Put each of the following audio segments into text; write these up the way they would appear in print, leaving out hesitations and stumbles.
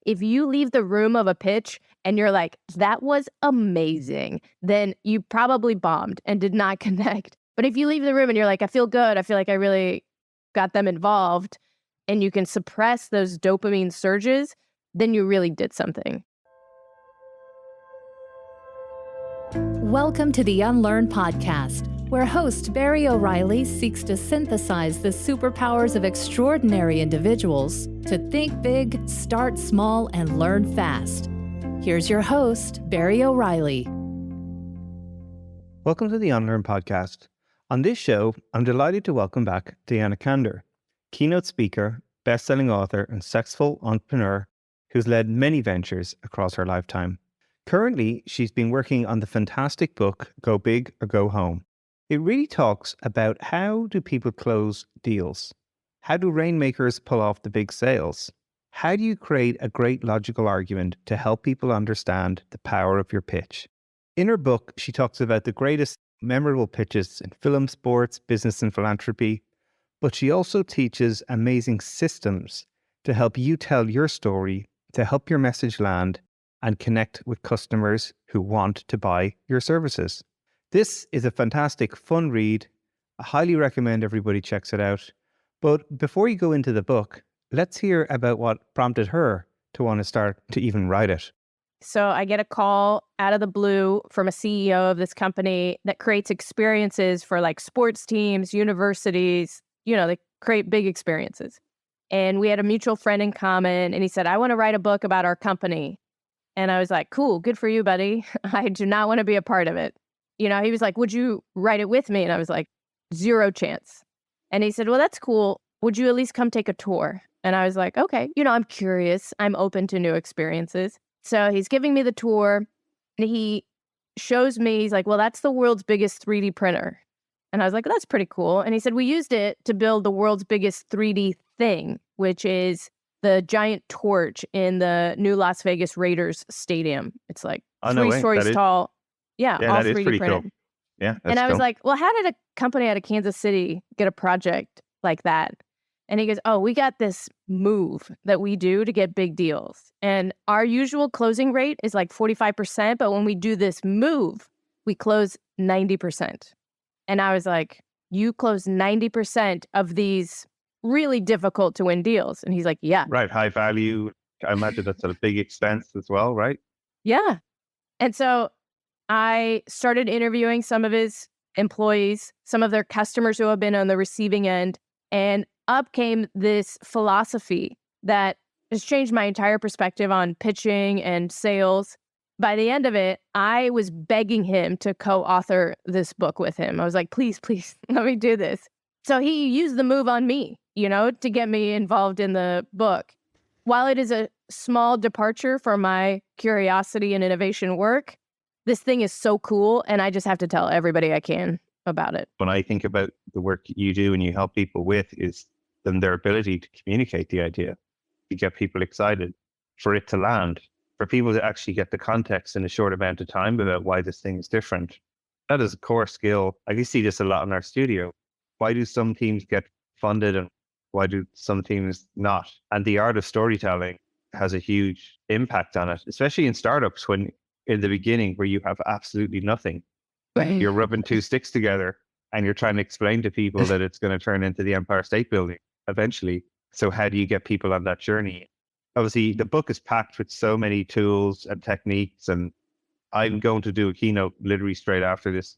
If you leave the room of a pitch and you're like, that was amazing, then you probably bombed and did not connect. But if you leave the room and you're like, I feel good, I feel like I really got them involved, and you can suppress those dopamine surges, then you really did something. Welcome to the Unlearn Podcast, where host Barry O'Reilly seeks to synthesize the superpowers of extraordinary individuals to think big, start small, and learn fast. Here's your host, Barry O'Reilly. Welcome to the Unlearn Podcast. On this show, I'm delighted to welcome back Diana Kander, keynote speaker, best-selling author, and successful entrepreneur who's led many ventures across her lifetime. Currently, she's been working on the fantastic book, Go Big or Go Home. It really talks about how do people close deals? How do rainmakers pull off the big sales? How do you create a great logical argument to help people understand the power of your pitch? In her book, she talks about the greatest memorable pitches in film, sports, business, and philanthropy, but she also teaches amazing systems to help you tell your story, to help your message land, and connect with customers who want to buy your services. This is a fantastic, fun read. I highly recommend everybody checks it out. But before you go into the book, let's hear about what prompted her to want to start to even write it. So I get a call out of the blue from a CEO of this company that creates experiences for like sports teams, universities, they create big experiences. And we had a mutual friend in common, and he said, I want to write a book about our company. And I was like, cool, good for you, buddy. I do not want to be a part of it. He was like, would you write it with me? And I was like, zero chance. And he said, well, that's cool. Would you at least come take a tour? And I was like, okay, I'm curious. I'm open to new experiences. So he's giving me the tour, and he shows me, he's like, well, that's the world's biggest 3D printer. And I was like, that's pretty cool. And he said, we used it to build the world's biggest 3D thing, which is the giant torch in the new Las Vegas Raiders stadium. It's like 3 stories tall. Yeah, all that 3D is pretty printed. cool. Yeah, and I was like, well, how did a company out of Kansas City get a project like that? And he goes, oh, we got this move that we do to get big deals. And our usual closing rate is like 45%. But when we do this move, we close 90%. And I was like, you close 90% of these really difficult to win deals. And he's like, yeah. Right. High value. I imagine that's a big expense as well, right? Yeah. And so I started interviewing some of his employees, some of their customers who have been on the receiving end. And up came this philosophy that has changed my entire perspective on pitching and sales. By the end of it, I was begging him to co-author this book with him. I was like, please, let me do this. So he used the move on me, to get me involved in the book. While it is a small departure from my curiosity and innovation work, this thing is so cool, and I just have to tell everybody I can about it. When I think about the work you do and you help people with is then their ability to communicate the idea, to get people excited, for it to land, for people to actually get the context in a short amount of time about why this thing is different. That is a core skill. I can see this a lot in our studio. Why do some teams get funded and why do some teams not? And the art of storytelling has a huge impact on it, especially in startups when in the beginning where you have absolutely nothing. You're rubbing 2 sticks together and you're trying to explain to people that it's going to turn into the Empire State Building eventually. So how do you get people on that journey? Obviously, the book is packed with so many tools and techniques, and I'm going to do a keynote literally straight after this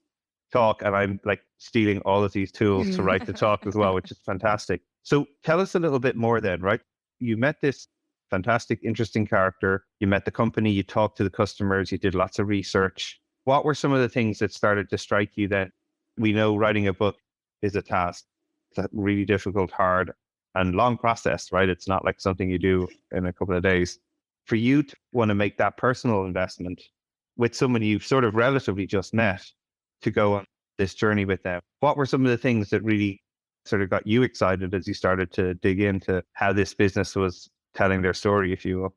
talk, and I'm like stealing all of these tools to write the talk as well, which is fantastic. So tell us a little bit more then, right? You met this fantastic, interesting character. You met the company, you talked to the customers, you did lots of research. What were some of the things that started to strike you then? We know writing a book is a task. It's a really difficult, hard, and long process, right? It's not like something you do in a couple of days. For you to want to make that personal investment with someone you've sort of relatively just met to go on this journey with them, what were some of the things that really sort of got you excited as you started to dig into how this business was telling their story, if you will?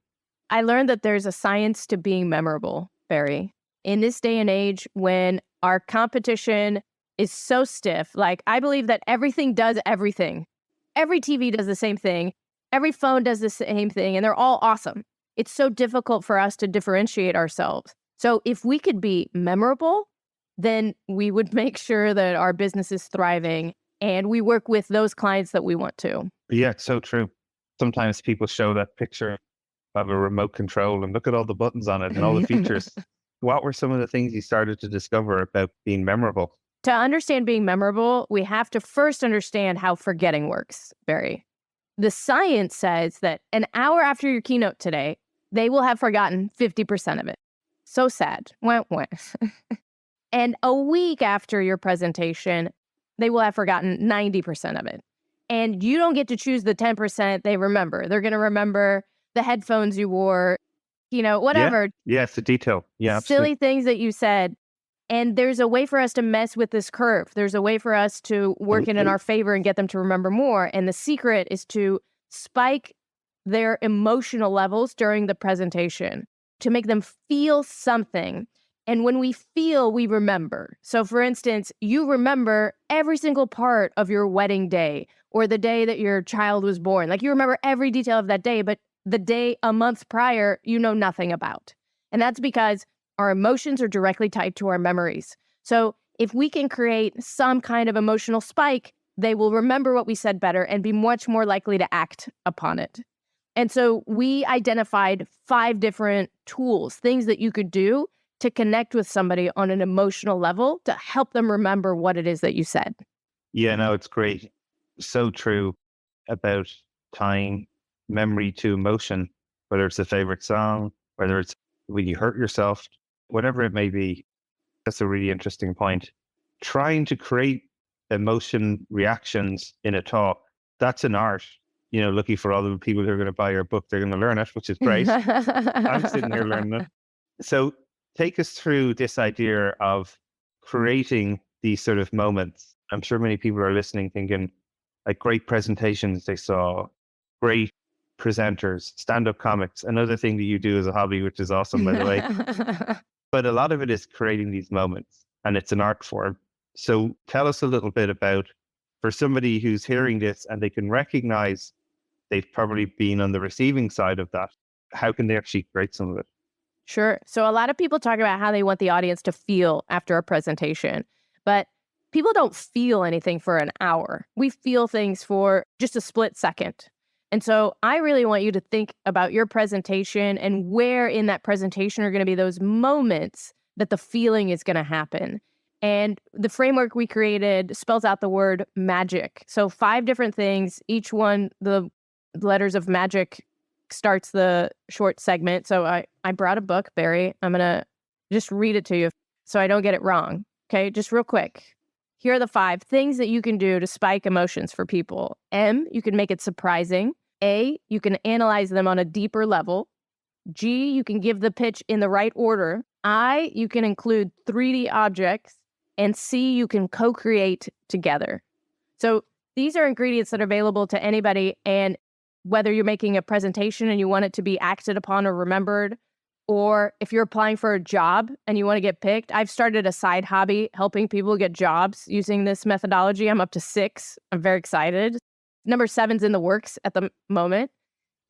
I learned that there's a science to being memorable, Barry. In this day and age when our competition is so stiff, like I believe that everything does everything. Every TV does the same thing. Every phone does the same thing, and they're all awesome. it's so difficult for us to differentiate ourselves. So if we could be memorable, then we would make sure that our business is thriving and we work with those clients that we want to. Yeah, it's so true. Sometimes people show that picture of a remote control and look at all the buttons on it and all the features. What were some of the things you started to discover about being memorable? To understand being memorable, we have to first understand how forgetting works, Barry. The science says that an hour after your keynote today, they will have forgotten 50% of it. So sad. Wah, wah. And a week after your presentation, they will have forgotten 90% of it. And you don't get to choose the 10% they remember. They're going to remember the headphones you wore, whatever. Yeah, it's the detail. Yeah, silly absolutely. things that you said. And there's a way for us to mess with this curve. There's a way for us to work it in our favor and get them to remember more. And the secret is to spike their emotional levels during the presentation to make them feel something. And when we feel, we remember. So for instance, you remember every single part of your wedding day or the day that your child was born. Like you remember every detail of that day, but the day a month prior, you know nothing about. And that's because our emotions are directly tied to our memories. So if we can create some kind of emotional spike, they will remember what we said better and be much more likely to act upon it. And so we identified 5 different tools, things that you could do to connect with somebody on an emotional level to help them remember what it is that you said. Yeah, no, it's great. So true about tying memory to emotion, whether it's a favorite song, whether it's when you hurt yourself, whatever it may be. That's a really interesting point. Trying to create emotion reactions in a talk, that's an art. Looking for all the people who are going to buy your book, they're going to learn it, which is great. I'm sitting here learning it. So take us through this idea of creating these sort of moments. I'm sure many people are listening thinking like great presentations they saw, great presenters, stand-up comics, another thing that you do as a hobby, which is awesome, by the way. But a lot of it is creating these moments and it's an art form. So tell us a little bit about, for somebody who's hearing this and they can recognize they've probably been on the receiving side of that, how can they actually create some of it? Sure. So a lot of people talk about how they want the audience to feel after a presentation, but people don't feel anything for an hour. We feel things for just a split second. And so I really want you to think about your presentation and where in that presentation are going to be those moments that the feeling is going to happen. And the framework we created spells out the word magic. So 5 different things, each one, the letters of magic starts the short segment. So I brought a book, Barry. I'm going to just read it to you so I don't get it wrong. Okay, just real quick. Here are the 5 things that you can do to spike emotions for people. M, you can make it surprising. A, you can analyze them on a deeper level. G, you can give the pitch in the right order. I, you can include 3D objects. And C, you can co-create together. So these are ingredients that are available to anybody. And whether you're making a presentation and you want it to be acted upon or remembered, or if you're applying for a job and you want to get picked, I've started a side hobby helping people get jobs using this methodology. I'm up to 6. I'm very excited. Number 7's in the works at the moment.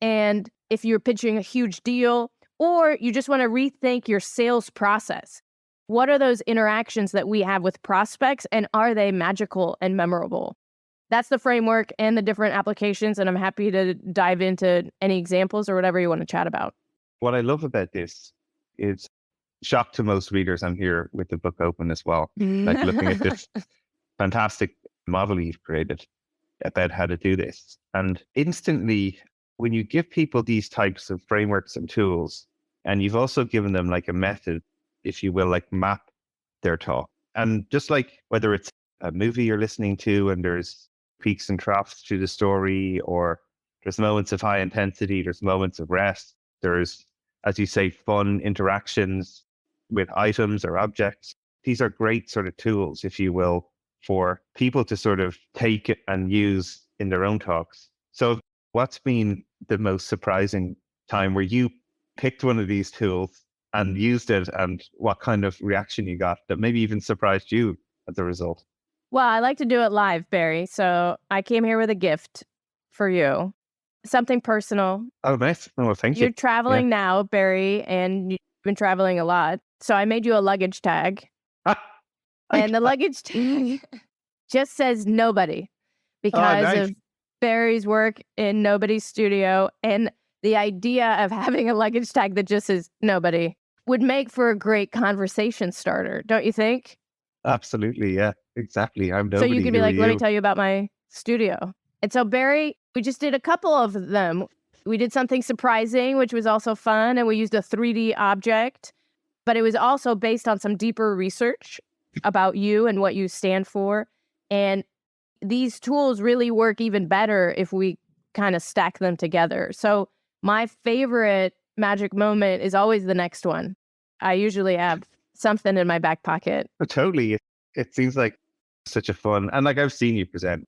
And if you're pitching a huge deal or you just want to rethink your sales process, what are those interactions that we have with prospects and are they magical and memorable? That's the framework and the different applications. And I'm happy to dive into any examples or whatever you want to chat about. What I love about this is, shock to most readers, I'm here with the book open as well, like looking at this fantastic model you've created about how to do this. And instantly, when you give people these types of frameworks and tools, and you've also given them like a method, if you will, like map their talk. And just like whether it's a movie you're listening to and there's peaks and troughs through the story, or there's moments of high intensity, there's moments of rest, there's, as you say, fun interactions with items or objects. These are great sort of tools, if you will, for people to sort of take and use in their own talks. So what's been the most surprising time where you picked one of these tools and used it, and what kind of reaction you got that maybe even surprised you as a result? Well, I like to do it live, Barry. So I came here with a gift for you. something personal. Oh, nice. Oh, well, thank You're you. traveling now, Barry, and you've been traveling a lot. So I made you a luggage tag. Ah, And the luggage tag just says nobody because nice. of Barry's work in nobody's studio. And the idea of having a luggage tag that just says nobody would make for a great conversation starter, don't you think? Absolutely. Yeah, exactly. I'm So you nobody. could be Who are like, let me you? tell you about my studio. And so, Barry, we just did a couple of them. We did something surprising, which was also fun. And we used a 3D object, but it was also based on some deeper research about you and what you stand for. And these tools really work even better if we kind of stack them together. So my favorite magic moment is always the next one. I usually have something in my back pocket. Oh, totally. It seems like such a fun, and like I've seen you present,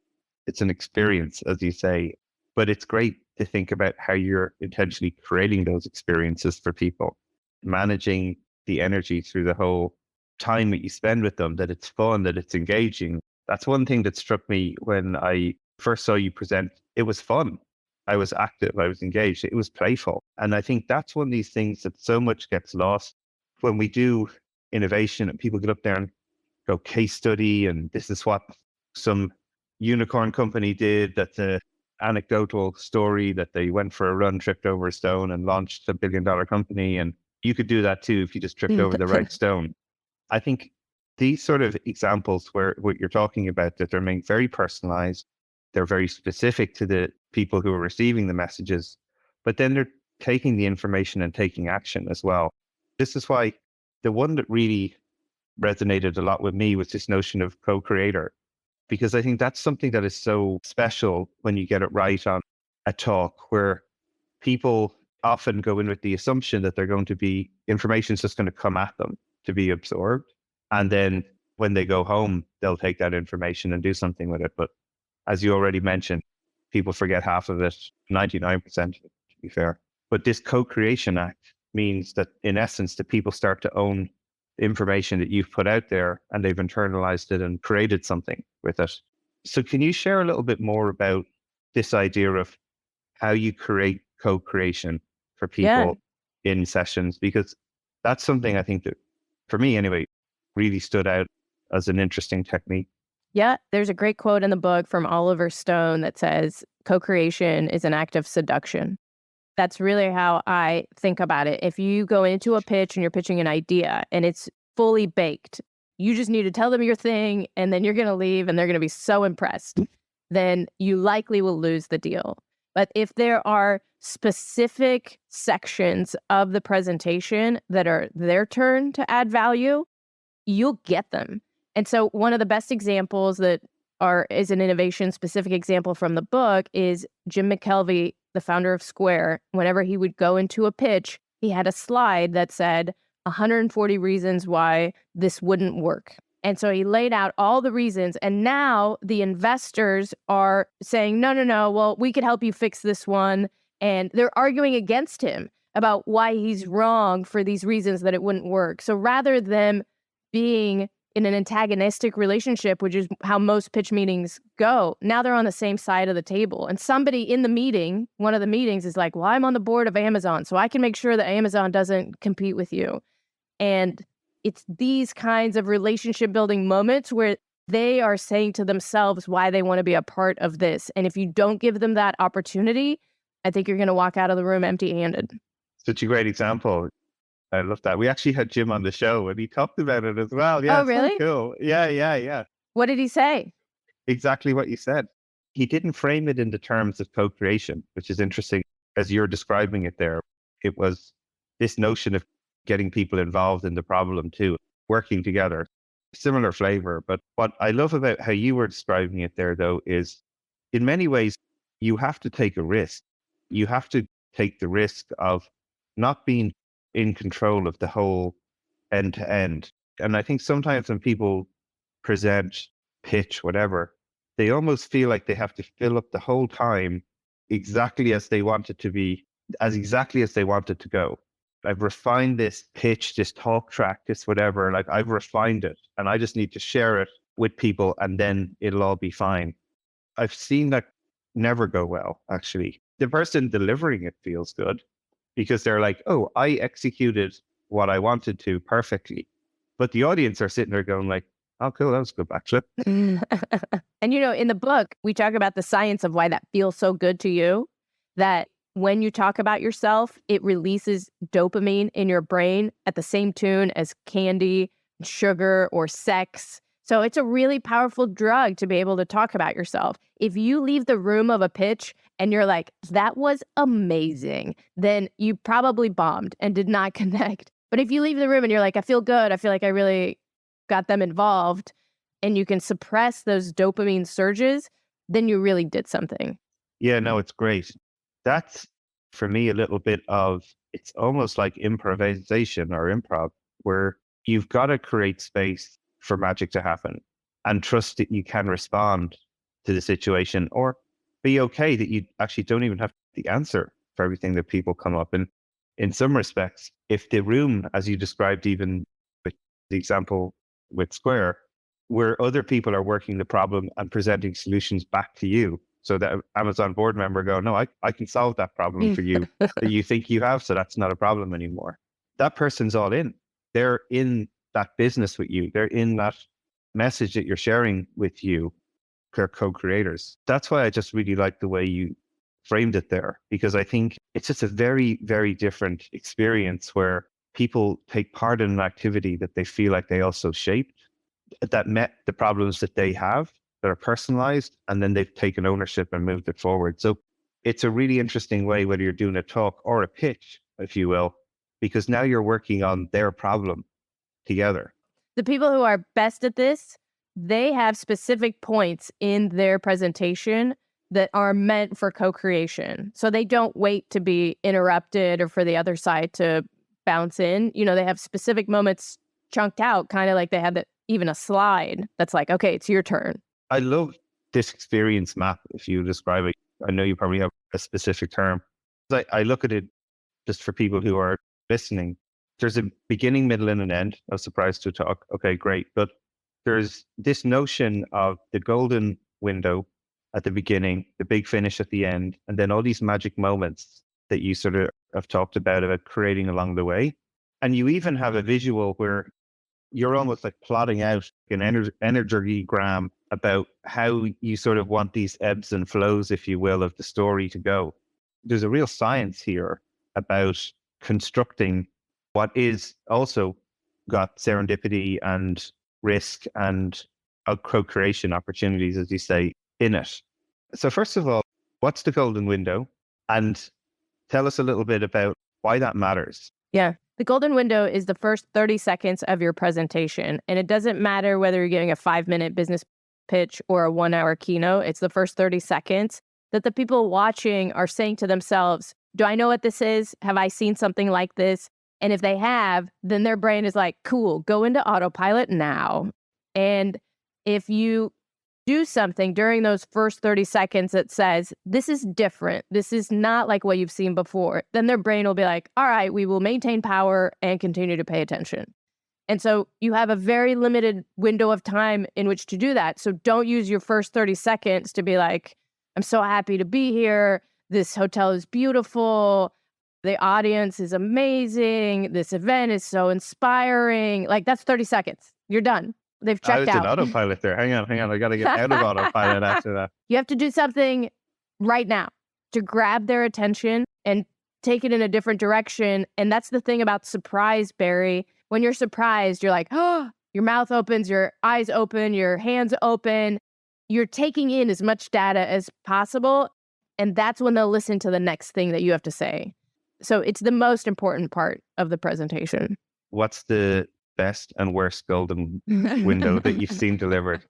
it's an experience, as you say, but it's great to think about how you're intentionally creating those experiences for people, managing the energy through the whole time that you spend with them, that it's fun, that it's engaging. That's one thing that struck me when I first saw you present. It was fun. I was active. I was engaged. It was playful. And I think that's one of these things that so much gets lost when we do innovation and people get up there and go case study. And this is what some unicorn company did. That's a anecdotal story that they went for a run, tripped over a stone and launched $1 billion company. And you could do that too if you just tripped over the right stone. I think these sort of examples where what you're talking about, that they're being very personalized, they're very specific to the people who are receiving the messages, but then they're taking the information and taking action as well. This is why the one that really resonated a lot with me was this notion of co-creator, because I think that's something that is so special when you get it right on a talk, where people often go in with the assumption that they're going to be, information's just going to come at them to be absorbed. And then when they go home, they'll take that information and do something with it. But as you already mentioned, people forget half of it, 99% of it, to be fair. But this co-creation act means that in essence, the people start to own the information that you've put out there, and they've internalized it and created something with it. So can you share a little bit more about this idea of how you create co-creation for Yeah. people in sessions? Because that's something I think that, for me anyway, really stood out as an interesting technique. Yeah, there's a great quote in the book from Oliver Stone that says, co-creation is an act of seduction. That's really how I think about it. If you go into a pitch and you're pitching an idea and it's fully baked, you just need to tell them your thing and then you're going to leave and they're going to be so impressed, then you likely will lose the deal. But if there are specific sections of the presentation that are their turn to add value, you'll get them. And so one of the best examples that is an innovation specific example from the book is Jim McKelvey, the founder of Square. Whenever he would go into a pitch, he had a slide that said 140 reasons why this wouldn't work. And so he laid out all the reasons. And now the investors are saying, no, well, we could help you fix this one. And they're arguing against him about why he's wrong for these reasons that it wouldn't work. So rather than being in an antagonistic relationship, which is how most pitch meetings go, now they're on the same side of the table. And somebody in the meeting, one of the meetings, is like, well, I'm on the board of Amazon, so I can make sure that Amazon doesn't compete with you. And it's these kinds of relationship building moments where they are saying to themselves why they want to be a part of this. And if you don't give them that opportunity, I think you're going to walk out of the room empty-handed. Such a great example. I love that. We actually had Jim on the show and he talked about it as well. Yeah, oh, really? So cool. Yeah. What did he say? Exactly what you said. He didn't frame it in the terms of co-creation, which is interesting as you're describing it there. It was this notion of getting people involved in the problem too, working together, similar flavor. But what I love about how you were describing it there, though, is in many ways, you have to take a risk. You have to take the risk of not being in control of the whole end to end. And I think sometimes when people present, pitch, whatever, they almost feel like they have to fill up the whole time exactly as they want it to be, as exactly as they want it to go. I've refined this pitch, this talk track, this whatever, like I've refined it and I just need to share it with people and then it'll all be fine. I've seen that never go well, actually. the person delivering it feels good because they're like, oh, I executed what I wanted to perfectly. But the audience are sitting there going like, oh, cool, that was a good backflip. And, in the book, we talk about the science of why that feels so good to you, that when you talk about yourself, it releases dopamine in your brain at the same tune as candy, sugar, or sex. So it's a really powerful drug to be able to talk about yourself. If you leave the room of a pitch and you're like, that was amazing, then you probably bombed and did not connect. But if you leave the room and you're like, I feel good, I feel like I really got them involved, and you can suppress those dopamine surges, then you really did something. Yeah, no, it's great. That's for me a little bit of, it's almost like improvisation or improv, where you've got to create space for magic to happen and trust that you can respond to the situation, or be okay that you actually don't even have the answer for everything that people come up. And in some respects, if the room, as you described, even with the example with Square, where other people are working the problem and presenting solutions back to you, so that Amazon board member go, no, I can solve that problem for you that you think you have, so that's not a problem anymore. That person's all in. They're in that business with you. They're in that message that you're sharing with you. They're co-creators. That's why I just really like the way you framed it there, because I think it's just a very, very different experience where people take part in an activity that they feel like they also shaped, that met the problems that they have, that are personalized, and then they've taken ownership and moved it forward. So it's a really interesting way, whether you're doing a talk or a pitch, if you will, because now you're working on their problem together. The people who are best at this, they have specific points in their presentation that are meant for co-creation. So they don't wait to be interrupted or for the other side to bounce in. They have specific moments chunked out, kind of like they have even a slide that's like, okay, it's your turn. I love this experience map, if you describe it. I know you probably have a specific term. I look at it just for people who are listening. There's a beginning, middle, and an end. I was surprised to talk. Okay, great. But there's this notion of the golden window at the beginning, the big finish at the end, and then all these magic moments that you sort of have talked about creating along the way. And you even have a visual where you're almost like plotting out an energy-gram about how you sort of want these ebbs and flows, if you will, of the story to go. There's a real science here about constructing what is also got serendipity and risk and co-creation opportunities, as you say, in it. So first of all, what's the golden window? And tell us a little bit about why that matters. Yeah. The golden window is the first 30 seconds of your presentation. And it doesn't matter whether you're giving a 5-minute business pitch or a 1-hour keynote. It's the first 30 seconds that the people watching are saying to themselves, do I know what this is? Have I seen something like this? And if they have, then their brain is like, cool, go into autopilot now. And if you do something during those first 30 seconds that says, this is different, this is not like what you've seen before, then their brain will be like, all right, we will maintain power and continue to pay attention. And so you have a very limited window of time in which to do that. So don't use your first 30 seconds to be like, I'm so happy to be here. This hotel is beautiful. The audience is amazing. This event is so inspiring. Like, that's 30 seconds. You're done. They've checked out. I was in autopilot there. Hang on. I got to get out of autopilot after that. You have to do something right now to grab their attention and take it in a different direction. And that's the thing about surprise, Barry. When you're surprised, you're like, oh, your mouth opens, your eyes open, your hands open. You're taking in as much data as possible. And that's when they'll listen to the next thing that you have to say. So it's the most important part of the presentation. What's the best and worst golden window that you've seen delivered?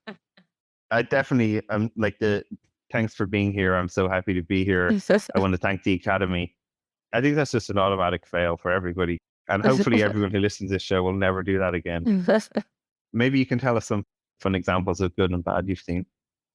I definitely am thanks for being here. I'm so happy to be here. I want to thank the Academy. I think that's just an automatic fail for everybody. And hopefully everyone who listens to this show will never do that again. Maybe you can tell us some fun examples of good and bad you've seen.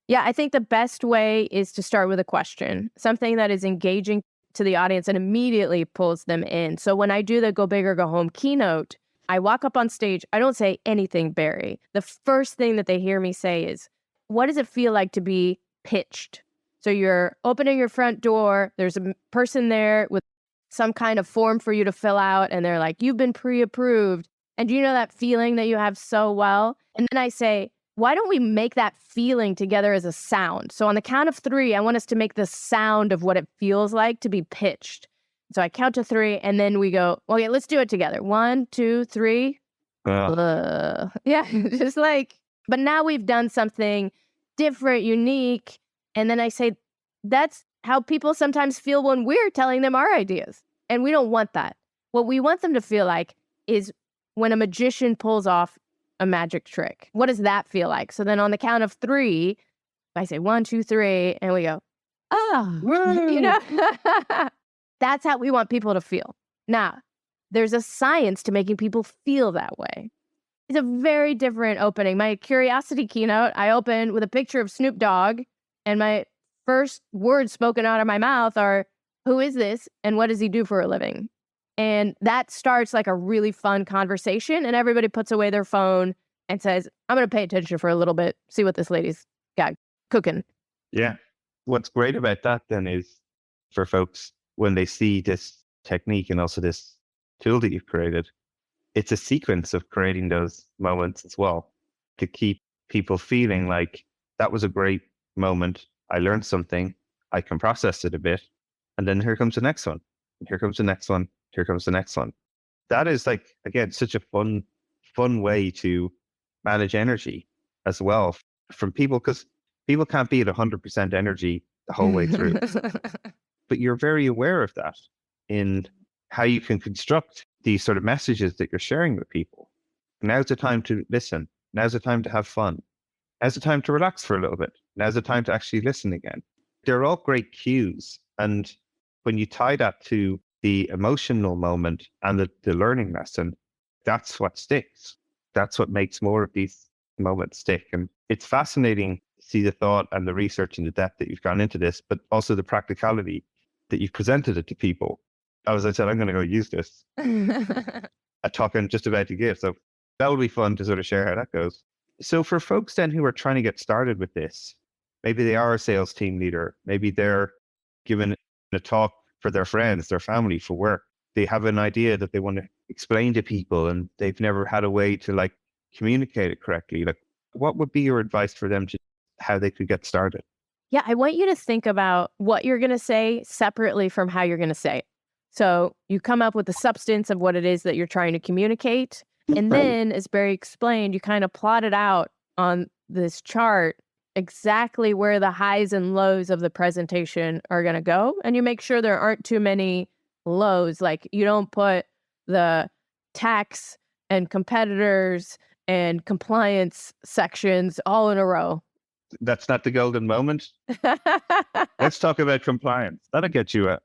Yeah, I think the best way is to start with a question, something that is engaging to the audience and immediately pulls them in. So when I do the Go Big or Go Home keynote, I walk up on stage. I don't say anything, Barry. The first thing that they hear me say is, what does it feel like to be pitched? So you're opening your front door. There's a person there with some kind of form for you to fill out. And they're like, you've been pre-approved. And you know that feeling that you have so well? And then I say, why don't we make that feeling together as a sound? So on the count of 3, I want us to make the sound of what it feels like to be pitched. So I count to 3 and then we go, okay, let's do it together. 1, 2, 3. Yeah, just like, but now we've done something different, unique. And then I say, that's how people sometimes feel when we're telling them our ideas. And we don't want that. What we want them to feel like is when a magician pulls off a magic trick. What does that feel like? So then on the count of 3, I say 1, 2, 3, and we go, you know, that's how we want people to feel. Now, there's a science to making people feel that way. It's a very different opening. My curiosity keynote, I opened with a picture of Snoop Dogg, and my first words spoken out of my mouth are, who is this and what does he do for a living? And that starts like a really fun conversation, and everybody puts away their phone and says, I'm going to pay attention for a little bit, see what this lady's got cooking. Yeah. What's great about that then is for folks, when they see this technique and also this tool that you've created, it's a sequence of creating those moments as well to keep people feeling like that was a great moment. I learned something. I can process it a bit. And then here comes the next one. And here comes the next one. Here comes the next one. That is like, again, such a fun way to manage energy as well from people, because people can't be at 100% energy the whole way through. But you're very aware of that in how you can construct these sort of messages that you're sharing with people. Now's the time to listen. Now's the time to have fun. Now's the time to relax for a little bit. Now's the time to actually listen again. They're all great cues. And when you tie that to the emotional moment and the learning lesson, that's what sticks. That's what makes more of these moments stick. And it's fascinating to see the thought and the research and the depth that you've gone into this, but also the practicality that you've presented it to people. As I said, I'm going to go use this a talk I'm just about to give. So that'll be fun to sort of share how that goes. So for folks then who are trying to get started with this, maybe they are a sales team leader, maybe they're giving a talk for their friends, their family, for work. They have an idea that they want to explain to people and they've never had a way to like communicate it correctly. Like, what would be your advice for them to how they could get started? Yeah, I want you to think about what you're going to say separately from how you're going to say it. So you come up with the substance of what it is that you're trying to communicate. And then, as Barry explained, you kind of plot it out on this chart exactly where the highs and lows of the presentation are going to go. And you make sure there aren't too many lows. Like you don't put the tax and competitors and compliance sections all in a row. That's not the golden moment. Let's talk about compliance. That'll get you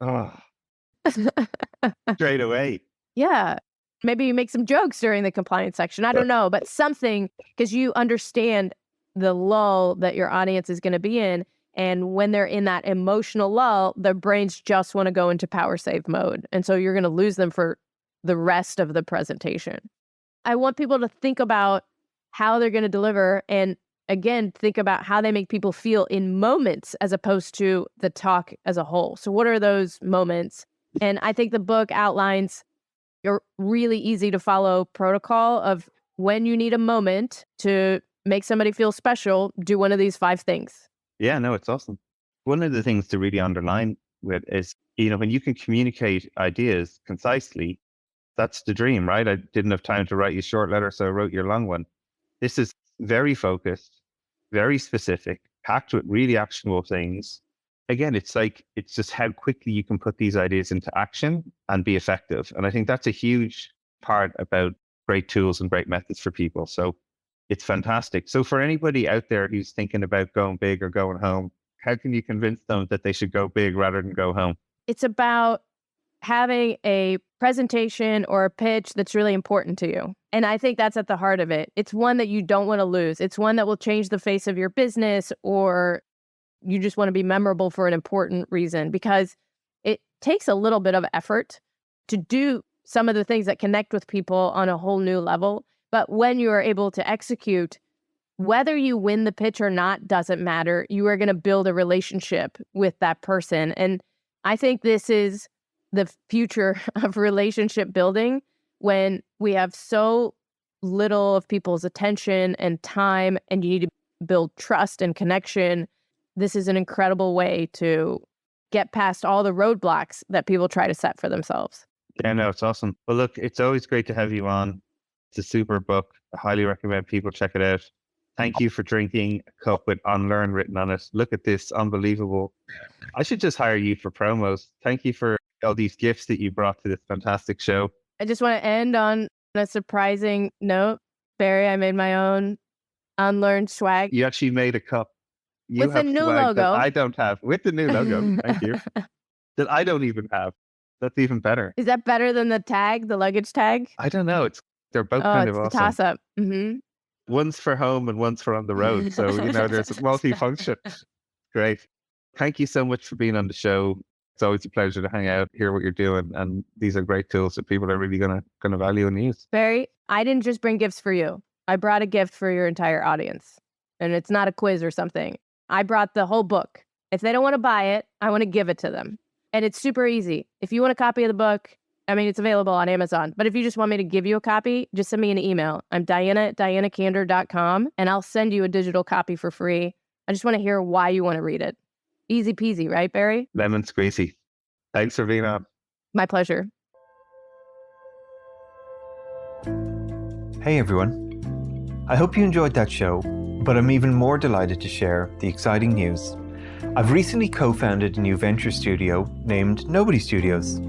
straight away. Yeah. Maybe you make some jokes during the compliance section. I don't know, but something, because you understand the lull that your audience is going to be in. And when they're in that emotional lull, their brains just want to go into power save mode. And so you're going to lose them for the rest of the presentation. I want people to think about how they're going to deliver. And again, think about how they make people feel in moments as opposed to the talk as a whole. So what are those moments? And I think the book outlines a really easy to follow protocol of when you need a moment to make somebody feel special, do one of these 5 things. Yeah, no, it's awesome. One of the things to really underline with is, when you can communicate ideas concisely, that's the dream, right? I didn't have time to write you a short letter, so I wrote you a long one. This is very focused, very specific, packed with really actionable things. Again, it's just how quickly you can put these ideas into action and be effective. And I think that's a huge part about great tools and great methods for people. So it's fantastic. So for anybody out there who's thinking about going big or going home, how can you convince them that they should go big rather than go home? It's about having a presentation or a pitch that's really important to you. And I think that's at the heart of it. It's one that you don't want to lose. It's one that will change the face of your business, or you just want to be memorable for an important reason, because it takes a little bit of effort to do some of the things that connect with people on a whole new level. But when you are able to execute, whether you win the pitch or not doesn't matter. You are going to build a relationship with that person. And I think this is the future of relationship building, when we have so little of people's attention and time, and you need to build trust and connection. This is an incredible way to get past all the roadblocks that people try to set for themselves. Yeah, no, it's awesome. Well, look, it's always great to have you on. It's a super book. I highly recommend people check it out. Thank you for drinking a cup with Unlearn written on it. Look at this, unbelievable. I should just hire you for promos. Thank you for all these gifts that you brought to this fantastic show. I just want to end on a surprising note. Barry, I made my own Unlearn swag. You actually made a cup. You with the have new swag logo. that I don't have. With the new logo. Thank you. That I don't even have. That's even better. Is that better than the tag, the luggage tag? I don't know. They're both kind of it's awesome. a toss up. Mm-hmm. One's for home and one's for on the road. So, there's a multifunction. Great. Thank you so much for being on the show. It's always a pleasure to hang out, hear what you're doing. And these are great tools that people are really gonna value and use. Barry, I didn't just bring gifts for you. I brought a gift for your entire audience. And it's not a quiz or something. I brought the whole book. If they don't want to buy it, I want to give it to them. And it's super easy. If you want a copy of the book, it's available on Amazon. But if you just want me to give you a copy, just send me an email. I'm Diana@dianakander.com, and I'll send you a digital copy for free. I just want to hear why you want to read it. Easy peasy, right, Barry? Lemon squeezy. Thanks for being on. My pleasure. Hey everyone. I hope you enjoyed that show, but I'm even more delighted to share the exciting news. I've recently co-founded a new venture studio named Nobody Studios.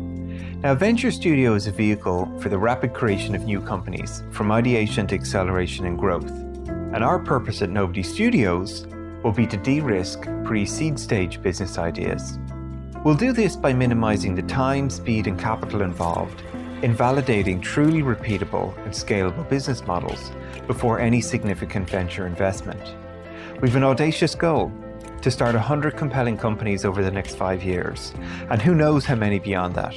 Now, Venture Studio is a vehicle for the rapid creation of new companies, from ideation to acceleration and growth. And our purpose at Nobody Studios will be to de-risk pre-seed stage business ideas. We'll do this by minimizing the time, speed, and capital involved in validating truly repeatable and scalable business models before any significant venture investment. We've an audacious goal to start 100 compelling companies over the next 5 years, and who knows how many beyond that.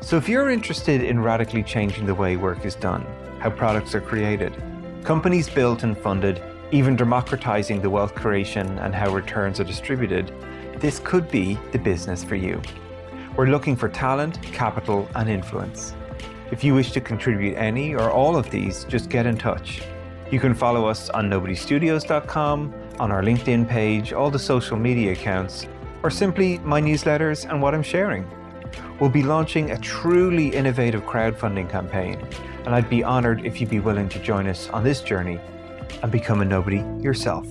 So if you're interested in radically changing the way work is done, how products are created, companies built and funded, even democratizing the wealth creation and how returns are distributed, this could be the business for you. We're looking for talent, capital, and influence. If you wish to contribute any or all of these, just get in touch. You can follow us on nobodystudios.com, on our LinkedIn page, all the social media accounts, or simply my newsletters and what I'm sharing. We'll be launching a truly innovative crowdfunding campaign, and I'd be honored if you'd be willing to join us on this journey and become a nobody yourself.